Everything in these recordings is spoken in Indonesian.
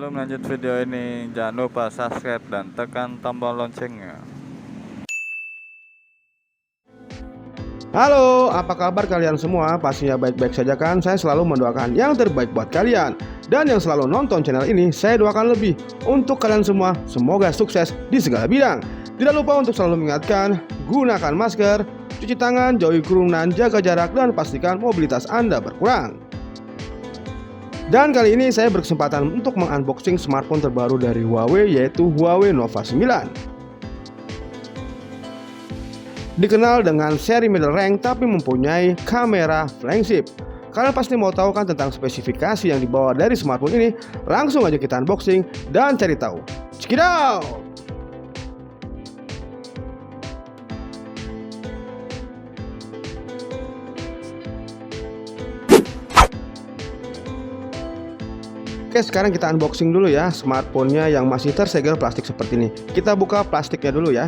Sebelum lanjut video ini, jangan lupa subscribe dan tekan tombol loncengnya. Halo, apa kabar kalian semua? Pastinya baik-baik saja kan? Saya selalu mendoakan yang terbaik buat kalian. Dan yang selalu nonton channel ini, saya doakan lebih untuk kalian semua. Semoga sukses di segala bidang. Tidak lupa untuk selalu mengingatkan, gunakan masker, cuci tangan, jauhi kerumunan, jaga jarak, dan pastikan mobilitas Anda berkurang. Dan kali ini saya berkesempatan untuk mengunboxing smartphone terbaru dari Huawei, yaitu Huawei Nova 9. Dikenal dengan seri middle rank tapi mempunyai kamera flagship. Kalian pasti mau tahu kan tentang spesifikasi yang dibawa dari smartphone ini? Langsung aja kita unboxing dan cari tahu. Check it out! Oke, sekarang kita unboxing dulu ya smartphone-nya yang masih tersegel plastik seperti ini. Kita buka plastiknya dulu ya.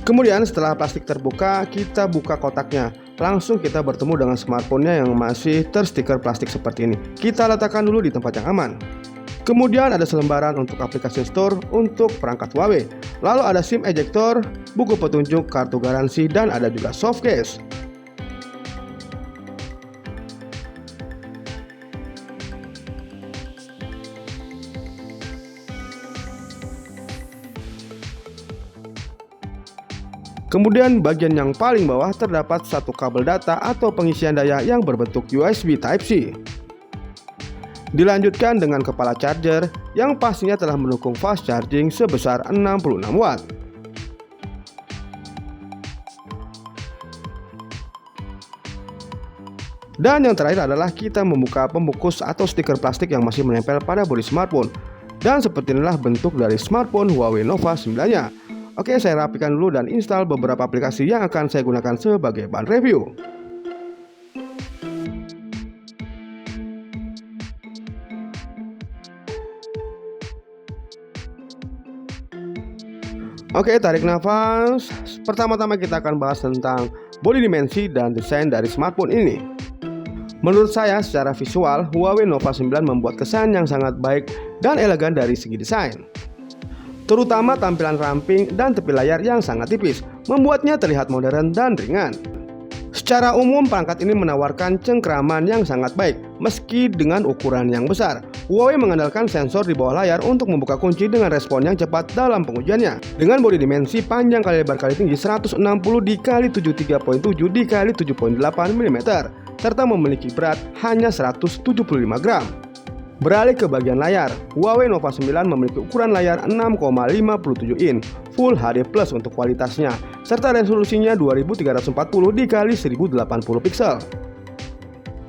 Kemudian setelah plastik terbuka, kita buka kotaknya. Langsung kita bertemu dengan smartphone-nya yang masih terstiker plastik seperti ini. Kita letakkan dulu di tempat yang aman. Kemudian ada selembaran untuk aplikasi store untuk perangkat Huawei. Lalu ada SIM ejector, buku petunjuk, kartu garansi, dan ada juga soft case. Kemudian bagian yang paling bawah terdapat satu kabel data atau pengisian daya yang berbentuk USB Type-C. Dilanjutkan dengan kepala charger yang pastinya telah mendukung fast charging sebesar 66 watt. Dan yang terakhir adalah kita membuka pembungkus atau stiker plastik yang masih menempel pada bodi smartphone. Dan seperti inilah bentuk dari smartphone Huawei Nova 9-nya. Oke, saya rapikan dulu dan install beberapa aplikasi yang akan saya gunakan sebagai bahan review. Oke, tarik nafas. Pertama-tama kita akan bahas tentang bodi dimensi dan desain dari smartphone ini. Menurut saya secara visual, Huawei Nova 9 membuat kesan yang sangat baik dan elegan dari segi desain. Terutama tampilan ramping dan tepi layar yang sangat tipis, membuatnya terlihat modern dan ringan. Secara umum perangkat ini menawarkan cengkraman yang sangat baik, meski dengan ukuran yang besar. Huawei mengandalkan sensor di bawah layar untuk membuka kunci dengan respon yang cepat dalam pengujiannya. Dengan bodi dimensi panjang kali lebar kali tinggi 160 x 73.7 x 7.8 mm, serta memiliki berat hanya 175 gram. Beralih ke bagian layar, Huawei Nova 9 memiliki ukuran layar 6,57 in Full HD Plus untuk kualitasnya, serta resolusinya 2340 x 1080 pixel.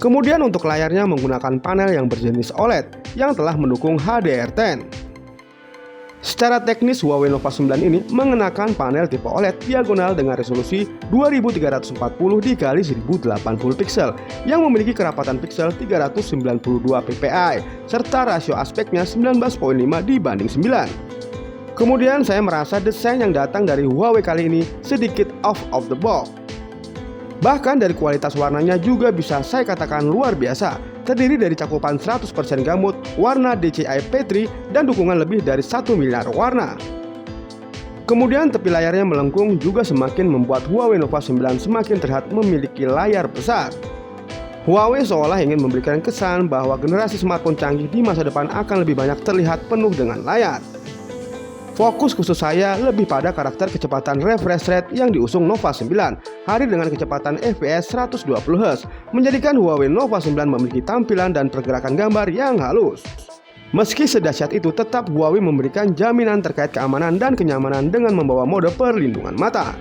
Kemudian untuk layarnya menggunakan panel yang berjenis OLED yang telah mendukung HDR10. Secara teknis Huawei Nova 9 ini mengenakan panel tipe OLED diagonal dengan resolusi 2340 x 1080 pixel yang memiliki kerapatan pixel 392 ppi serta rasio aspeknya 19,5 dibanding 9. Kemudian saya merasa desain yang datang dari Huawei kali ini sedikit out of the box. Bahkan dari kualitas warnanya juga bisa saya katakan luar biasa. Terdiri dari cakupan 100% gamut, warna DCI P3, dan dukungan lebih dari 1 miliar warna. Kemudian tepi layarnya melengkung juga semakin membuat Huawei Nova 9 semakin terlihat memiliki layar besar. Huawei seolah ingin memberikan kesan bahwa generasi smartphone canggih di masa depan akan lebih banyak terlihat penuh dengan layar. Fokus khusus saya lebih pada karakter kecepatan refresh rate yang diusung Nova 9 hari dengan kecepatan FPS 120Hz, menjadikan Huawei Nova 9 memiliki tampilan dan pergerakan gambar yang halus. Meski sedahsyat itu, tetap Huawei memberikan jaminan terkait keamanan dan kenyamanan dengan membawa mode perlindungan mata.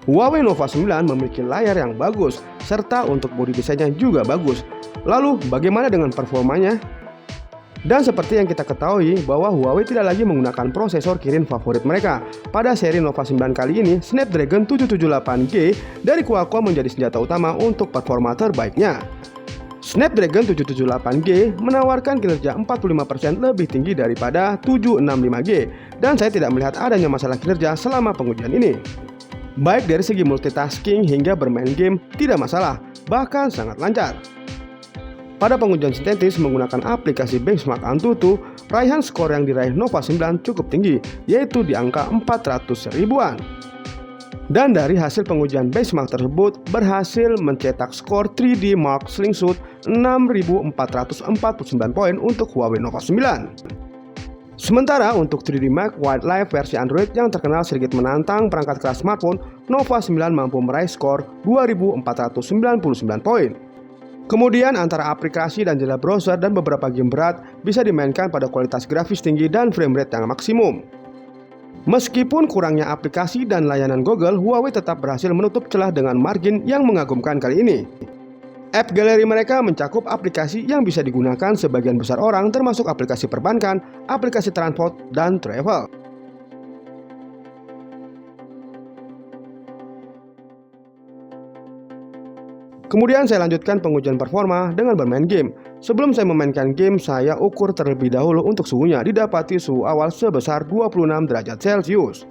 Huawei Nova 9 memiliki layar yang bagus, serta untuk bodi desainnya juga bagus. Lalu bagaimana dengan performanya? Dan seperti yang kita ketahui bahwa Huawei tidak lagi menggunakan prosesor Kirin favorit mereka. Pada seri Nova 9 kali ini, Snapdragon 778G dari Qualcomm menjadi senjata utama untuk performa terbaiknya. Snapdragon 778G menawarkan kinerja 45% lebih tinggi daripada 765G, dan saya tidak melihat adanya masalah kinerja selama pengujian ini. Baik dari segi multitasking hingga bermain game tidak masalah, bahkan sangat lancar. Pada pengujian sintetis menggunakan aplikasi Benchmark Antutu, raihan skor yang diraih Nova 9 cukup tinggi, yaitu di angka 400 ribuan. Dan dari hasil pengujian benchmark tersebut berhasil mencetak skor 3D Mark Slingshot 6.449 poin untuk Huawei Nova 9. Sementara untuk 3D Mark Wildlife versi Android yang terkenal sedikit menantang perangkat keras smartphone, Nova 9 mampu meraih skor 2.499 poin. Kemudian antara aplikasi dan jendela browser dan beberapa game berat bisa dimainkan pada kualitas grafis tinggi dan frame rate yang maksimum. Meskipun kurangnya aplikasi dan layanan Google, Huawei tetap berhasil menutup celah dengan margin yang mengagumkan kali ini. App galeri mereka mencakup aplikasi yang bisa digunakan sebagian besar orang, termasuk aplikasi perbankan, aplikasi transport, dan travel. Kemudian saya lanjutkan pengujian performa dengan bermain game. Sebelum saya memainkan game, saya ukur terlebih dahulu untuk suhunya. Didapati suhu awal sebesar 26 derajat Celcius.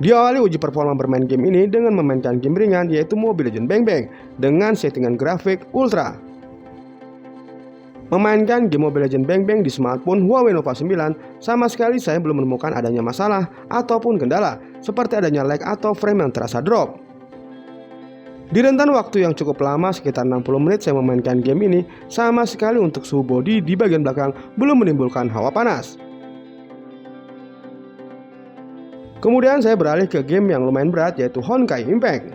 Diawali uji performa bermain game ini dengan memainkan game ringan, yaitu Mobile Legends Bang Bang dengan settingan grafik ultra. Memainkan game Mobile Legends Bang Bang di smartphone Huawei Nova 9, sama sekali saya belum menemukan adanya masalah ataupun kendala, seperti adanya lag atau frame yang terasa drop. Di rentan waktu yang cukup lama, sekitar 60 menit saya memainkan game ini, sama sekali untuk suhu bodi di bagian belakang belum menimbulkan hawa panas. Kemudian saya beralih ke game yang lumayan berat, yaitu Honkai Impact.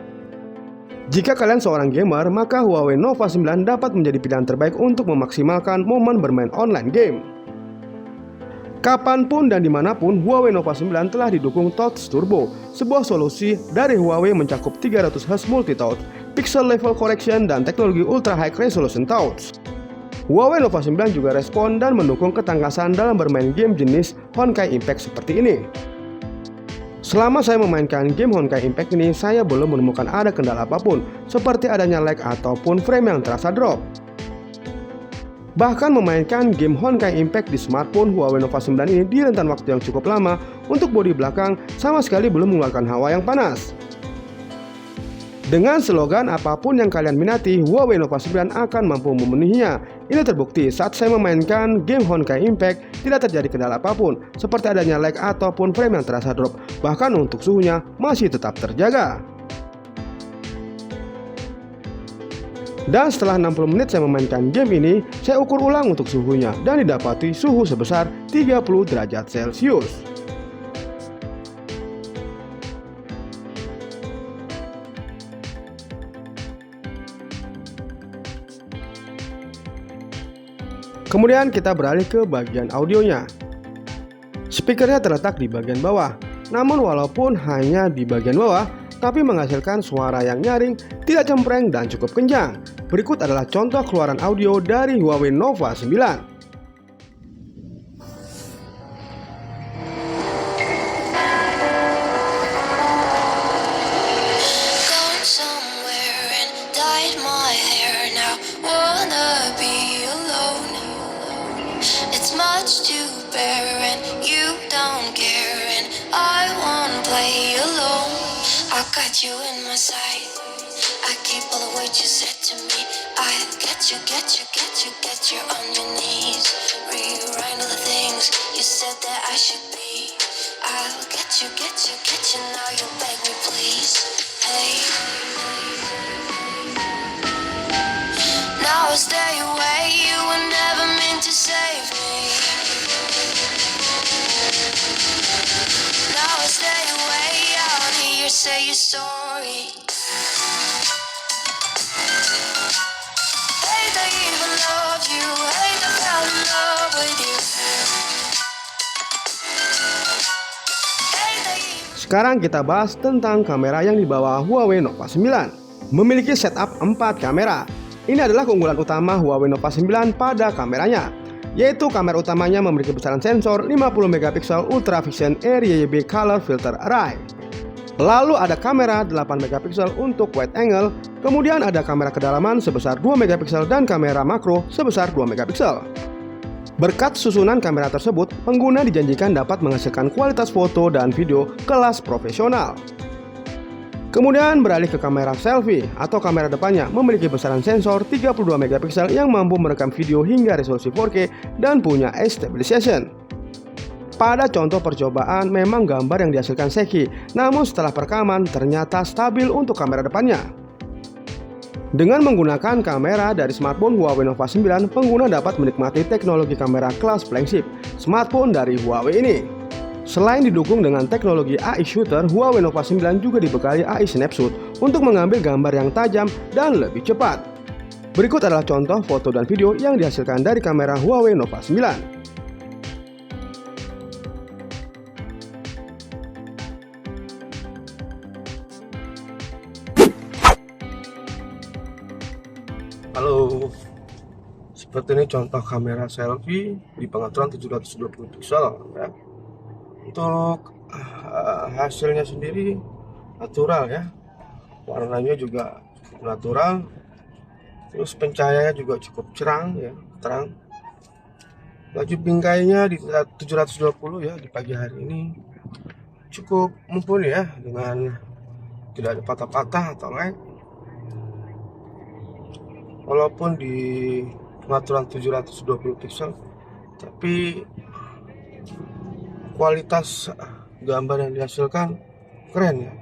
Jika kalian seorang gamer, maka Huawei Nova 9 dapat menjadi pilihan terbaik untuk memaksimalkan momen bermain online game. Kapanpun dan dimanapun, Huawei Nova 9 telah didukung Touch Turbo, sebuah solusi dari Huawei mencakup 300Hz multi-touch, pixel level correction, dan teknologi ultra high resolution touch. Huawei Nova 9 juga respon dan mendukung ketangkasan dalam bermain game jenis Honkai Impact seperti ini. Selama saya memainkan game Honkai Impact ini, saya belum menemukan ada kendala apapun, seperti adanya lag ataupun frame yang terasa drop. Bahkan memainkan game Honkai Impact di smartphone Huawei Nova 9 ini di rentan waktu yang cukup lama, untuk bodi belakang sama sekali belum mengeluarkan hawa yang panas. Dengan slogan apapun yang kalian minati, Huawei Nova 9 akan mampu memenuhinya. Ini terbukti saat saya memainkan game Honkai Impact, tidak terjadi kendala apapun, seperti adanya lag ataupun frame yang terasa drop. Bahkan untuk suhunya masih tetap terjaga. Dan setelah 60 menit saya memainkan game ini, saya ukur ulang untuk suhunya dan didapati suhu sebesar 30 derajat Celcius. Kemudian kita beralih ke bagian audionya. Speakernya terletak di bagian bawah, namun walaupun hanya di bagian bawah, tapi menghasilkan suara yang nyaring, tidak cempreng, dan cukup kencang. Berikut adalah contoh keluaran audio dari Huawei Nova 9. Got you in my sight. I keep all the words you said to me. I get you on your knees. Rewrite all the things you said that I should be. I'll get you. Now you beg me, please. Hey. Now I stay away. You were never meant to save me. Now I stay away. I'll hear you say your story. Hate I even loved you. Hate I fell in love with you. Sekarang kita bahas tentang kamera yang dibawa Huawei Nova 9. Memiliki setup 4 kamera. Ini adalah keunggulan utama Huawei Nova 9 pada kameranya, yaitu kamera utamanya memiliki besaran sensor 50 megapiksel Ultra Vision RGB Color Filter Array. Lalu ada kamera 8 megapiksel untuk wide angle, Kemudian ada kamera kedalaman sebesar 2 megapiksel dan kamera makro sebesar 2 megapiksel. Berkat susunan kamera tersebut, pengguna dijanjikan dapat menghasilkan kualitas foto dan video kelas profesional. Kemudian beralih ke kamera selfie atau kamera depannya memiliki besaran sensor 32 megapiksel yang mampu merekam video hingga resolusi 4K dan punya edge stabilization. Pada contoh percobaan memang gambar yang dihasilkan shaky, namun setelah perekaman ternyata stabil untuk kamera depannya. Dengan menggunakan kamera dari smartphone Huawei Nova 9, pengguna dapat menikmati teknologi kamera kelas flagship smartphone dari Huawei ini. Selain didukung dengan teknologi AI Shooter, Huawei Nova 9 juga dibekali AI Snapshot untuk mengambil gambar yang tajam dan lebih cepat. Berikut adalah contoh foto dan video yang dihasilkan dari kamera Huawei Nova 9. Halo, seperti ini contoh kamera selfie di pengaturan 720 piksel ya. Untuk hasilnya sendiri natural ya, warnanya juga cukup natural, terus pencahayaannya juga cukup cerang ya, terang. Laju bingkainya di 720 ya di pagi hari ini cukup mumpuni ya, dengan tidak ada patah-patah atau lag. Walaupun di pengaturan 720 piksel, tapi kualitas gambar yang dihasilkan keren ya.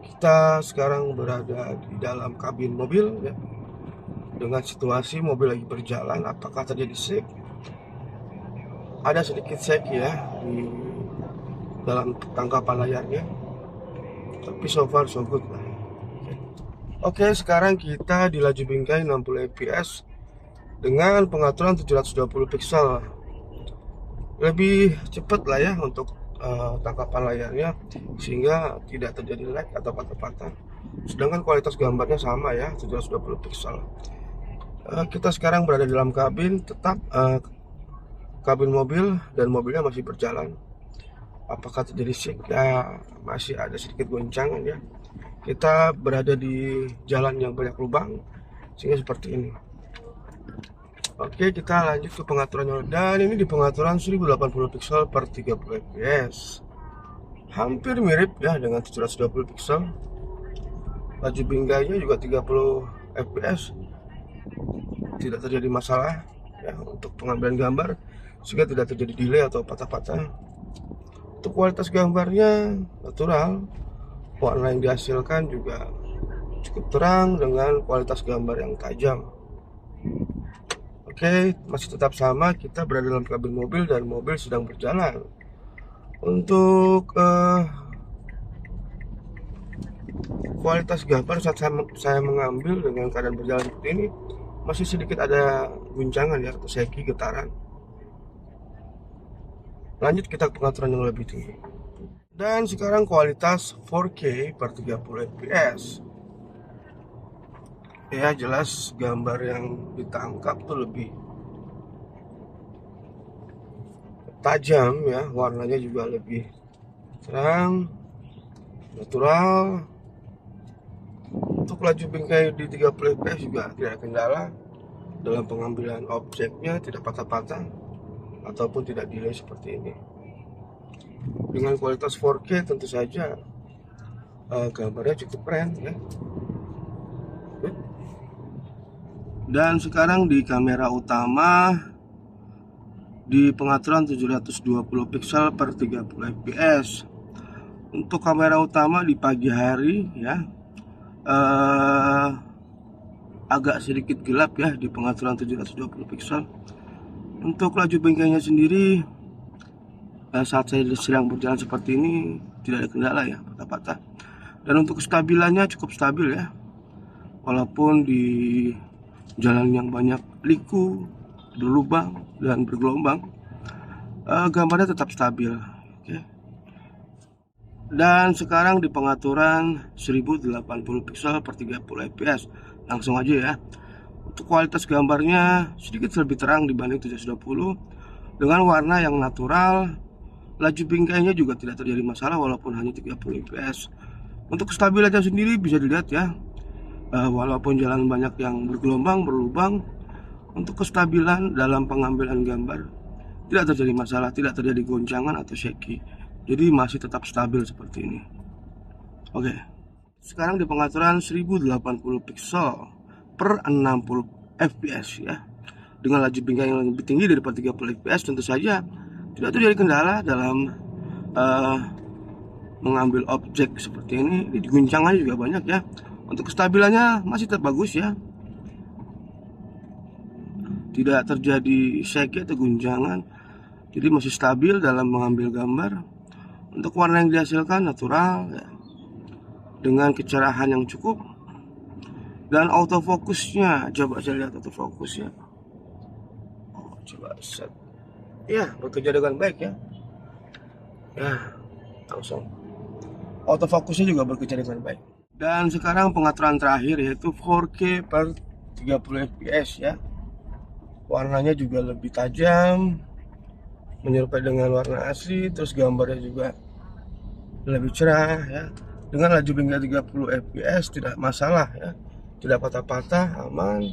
Kita sekarang berada di dalam kabin mobil ya, dengan situasi mobil lagi berjalan. Apakah terjadi shake? Ada sedikit shake ya di dalam tangkapan layarnya, tapi so far so good lah. Oke, sekarang kita di laju bingkai 60 fps dengan pengaturan 720 piksel. Lebih cepat lah ya untuk tangkapan layarnya, sehingga tidak terjadi lag atau patah-patah. Sedangkan kualitas gambarnya sama ya, 720 piksel. Kita sekarang berada di dalam kabin, tetap kabin mobil, dan mobilnya masih berjalan. Apakah terjadi shake? Ya, masih ada sedikit goncangan ya. Kita berada di jalan yang banyak lubang, sehingga seperti ini. Oke, kita lanjut ke pengaturannya, dan ini di pengaturan 1080 piksel per 30 fps. Hampir mirip ya dengan 720 piksel. Laju bingkainya juga 30 fps. Tidak terjadi masalah ya untuk pengambilan gambar, sehingga tidak terjadi delay atau patah-patah. Untuk kualitas gambarnya natural. Warna yang dihasilkan juga cukup terang dengan kualitas gambar yang tajam. Oke, masih tetap sama, kita berada dalam kabin mobil dan mobil sedang berjalan. Untuk kualitas gambar saat saya mengambil dengan keadaan berjalan seperti ini, masih sedikit ada guncangan ya, atau shaky, getaran. Lanjut kita ke pengaturan yang lebih tinggi. Dan sekarang kualitas 4K per 30 fps. Ya, jelas gambar yang ditangkap tuh lebih tajam ya, warnanya juga lebih terang, natural. Untuk laju bingkai di 30 fps juga tidak ada kendala dalam pengambilan objeknya, tidak patah-patah ataupun tidak delay seperti ini. Dengan kualitas 4K tentu saja gambarnya cukup keren ya. Dan sekarang di kamera utama di pengaturan 720 piksel per 30 fps. Untuk kamera utama di pagi hari ya, agak sedikit gelap ya di pengaturan 720 piksel. Untuk laju bingkainya sendiri, saat saya sedang berjalan seperti ini tidak ada kendala ya, patah-patah. Dan untuk kestabilannya cukup stabil ya, walaupun di jalan yang banyak liku, berlubang dan bergelombang, gambarnya tetap stabil. Oke. Dan sekarang di pengaturan 1080 piksel per 30 fps. Langsung aja ya. Untuk kualitas gambarnya sedikit lebih terang dibanding 720 dengan warna yang natural. Laju bingkainya juga tidak terjadi masalah walaupun hanya 30 fps. Untuk kestabilannya sendiri bisa dilihat ya, walaupun jalan banyak yang bergelombang, berlubang, untuk kestabilan dalam pengambilan gambar tidak terjadi masalah, tidak terjadi goncangan atau shaky. Jadi masih tetap stabil seperti ini. Oke. Sekarang di pengaturan 1080 pixel per 60 fps ya. Dengan laju bingkai yang lebih tinggi daripada 30 fps tentu saja tidak terjadi kendala dalam mengambil objek seperti ini. Guncangannya juga banyak ya. Untuk kestabilannya masih tetap bagus ya. Tidak terjadi shaky atau guncangan. Jadi masih stabil dalam mengambil gambar. Untuk warna yang dihasilkan natural ya, dengan kecerahan yang cukup. Dan autofokusnya, coba saya lihat autofokusnya. Coba set. Ya, bekerja dengan baik ya. Ya, langsung. Autofokusnya juga bekerja dengan baik. Dan sekarang pengaturan terakhir yaitu 4K per 30 fps ya. Warnanya juga lebih tajam, menyerupai dengan warna asli, terus gambarnya juga lebih cerah ya. Dengan laju bingkai 30 fps tidak masalah ya, tidak patah-patah, aman.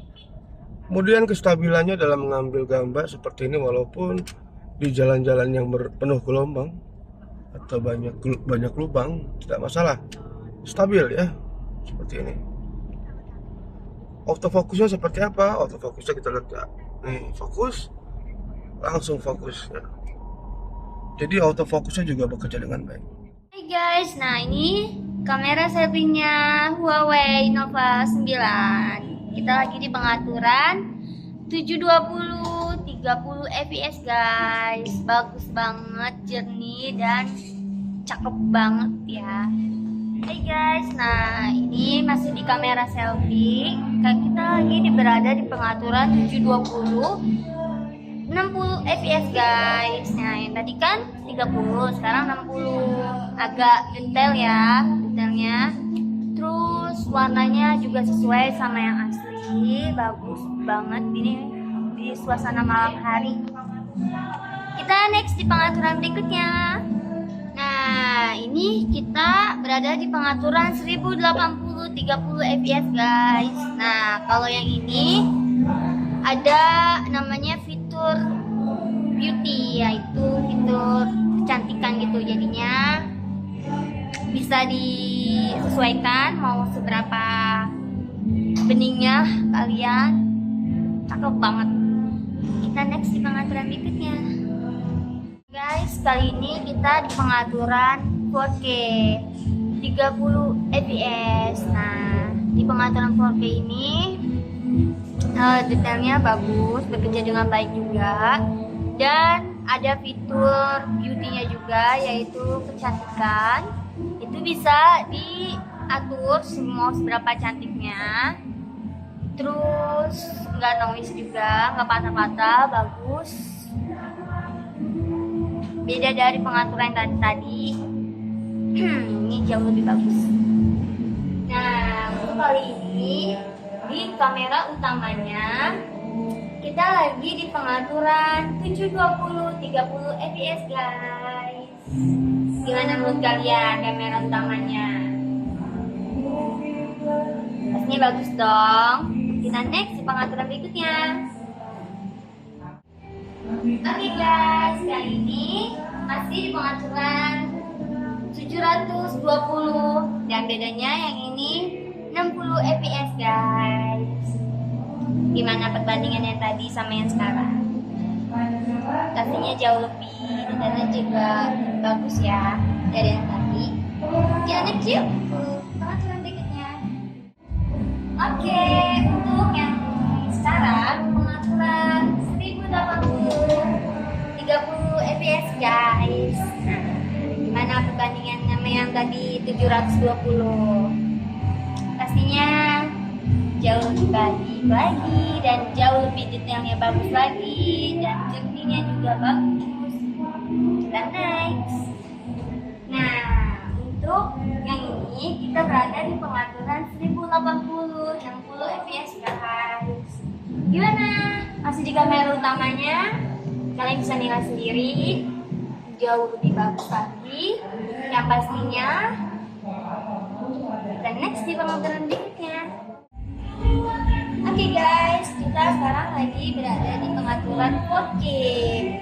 Kemudian kestabilannya dalam mengambil gambar seperti ini walaupun di jalan-jalan yang penuh gelombang atau banyak lubang tidak masalah, stabil ya seperti ini. Autofokusnya seperti apa? Autofokusnya kita lihat ya. Nih fokus, langsung fokus ya. Jadi autofokusnya juga bekerja dengan baik. Hai guys, nah ini kamera selfie-nya Huawei Nova 9. Kita lagi di pengaturan 720 30 fps guys. Bagus banget, jernih dan cakep banget ya. Hai guys, nah ini masih di kamera selfie. Kita lagi berada di pengaturan 720 60 fps guys. Nah yang tadi kan 30, sekarang 60. Agak detail ya, detailnya. Terus warnanya juga sesuai sama yang asli. Bagus banget ini di suasana malam hari. Kita next di pengaturan berikutnya. Nah ini kita berada di pengaturan 1080 30 fps guys. Nah kalau yang ini ada namanya fitur beauty, yaitu fitur kecantikan gitu. Jadinya bisa disesuaikan mau seberapa beningnya kalian. Cakep banget. Kita next di pengaturan berikutnya guys. Kali ini kita di pengaturan 4K 30 fps. Nah di pengaturan 4K ini detailnya bagus, bekerja dengan baik juga, dan ada fitur beauty-nya juga, yaitu kecantikan. Itu bisa diatur semua seberapa cantiknya. Terus nggak noise juga, nggak patah-patah, bagus. Beda dari pengaturan tadi. Ini jauh lebih bagus. Nah untuk kali ini di kamera utamanya kita lagi di pengaturan 720 30 fps guys. Gimana menurut kalian kamera utamanya? Pastinya bagus dong. Kita next di pengaturan berikutnya. Oke guys, kali ini masih di pengaturan 720 dan bedanya yang ini 60 fps guys. Gimana perbandingannya tadi sama yang sekarang? Pastinya jauh lebih, detailnya juga bagus ya dari yang tadi. Kita next yuk pengaturan berikutnya. Oke, untuk yang sekarang pengaturan 1080 30 fps guys. Nah, gimana perbandingan sama yang tadi 720? Pastinya jauh lebih baik lagi dan jauh lebih detailnya bagus lagi dan jernihnya juga bagus. Kita next. Nah untuk yang ini kita berada di pengaturan 1080 60 fps guys. Gimana? Masih di kamera utamanya? Kalian bisa nilai sendiri. Jauh lebih bagus lagi. Yang pastinya. Dan next di pengaturan berikutnya. kita sekarang lagi berada di pengaturan 4K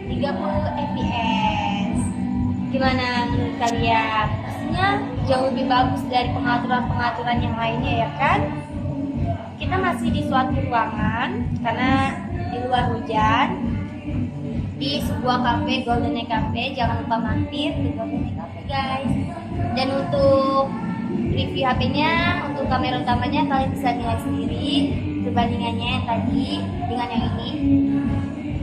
30 fps. Gimana menurut kalian? Pastinya jauh lebih bagus dari pengaturan-pengaturan yang lainnya ya kan? Kita masih di suatu ruangan karena di luar hujan, di sebuah cafe, Golden Egg Cafe. Jangan lupa mampir di Golden Egg Cafe guys. Dan untuk review HP-nya, untuk kamera utamanya kalian bisa nilai sendiri perbandingannya yang tadi dengan yang ini.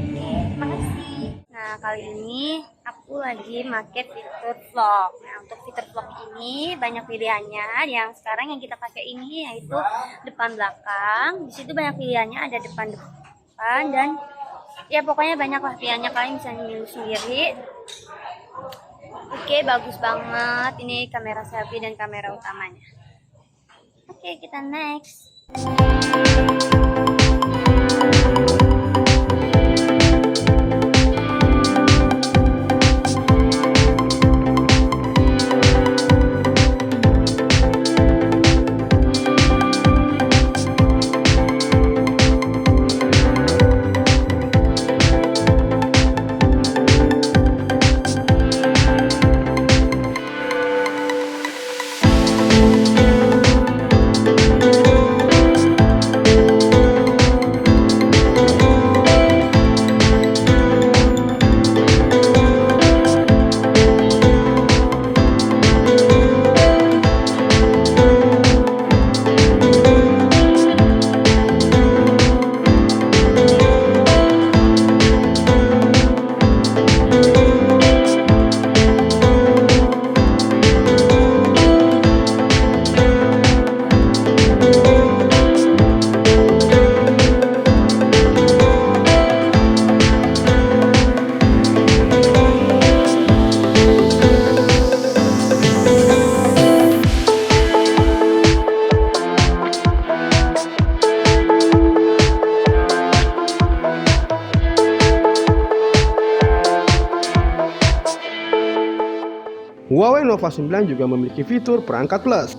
Oke, terima kasih. Nah, kali ini aku lagi pakai fitur vlog. Nah, untuk fitur vlog ini banyak pilihannya. Yang sekarang yang kita pakai ini yaitu depan belakang. Di situ banyak pilihannya, ada depan dan ya pokoknya banyak lah pilihannya, kalian bisa milih sendiri. Oke, bagus banget ini kamera selfie dan kamera utamanya. Oke, kita next. Huawei Nova 9 juga memiliki fitur perangkat plus.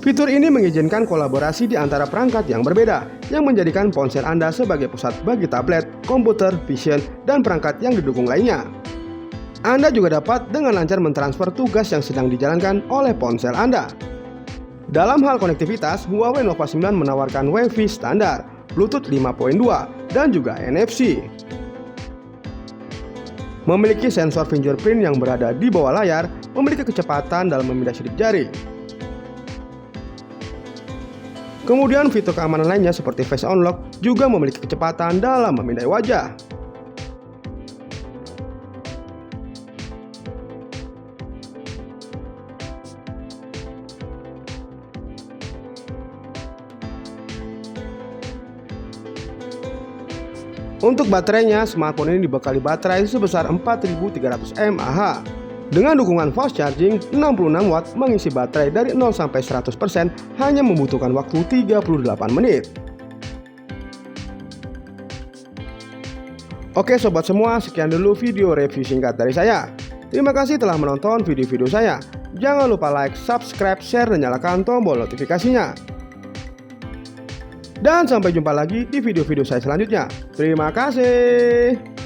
Fitur ini mengizinkan kolaborasi di antara perangkat yang berbeda, yang menjadikan ponsel Anda sebagai pusat bagi tablet, komputer, vision, dan perangkat yang didukung lainnya. Anda juga dapat dengan lancar mentransfer tugas yang sedang dijalankan oleh ponsel Anda. Dalam hal konektivitas, Huawei Nova 9 menawarkan Wi-Fi standar, Bluetooth 5.2, dan juga NFC. Memiliki sensor fingerprint yang berada di bawah layar, memiliki kecepatan dalam memindai sidik jari. Kemudian fitur keamanan lainnya seperti Face Unlock juga memiliki kecepatan dalam memindai wajah. Untuk baterainya, smartphone ini dibekali baterai sebesar 4300 mAh. Dengan dukungan fast charging, 66 watt mengisi baterai dari 0 sampai 100% hanya membutuhkan waktu 38 menit. Oke sobat semua, sekian dulu video review singkat dari saya. Terima kasih telah menonton video-video saya. Jangan lupa like, subscribe, share, dan nyalakan tombol notifikasinya. Dan sampai jumpa lagi di video-video saya selanjutnya. Terima kasih.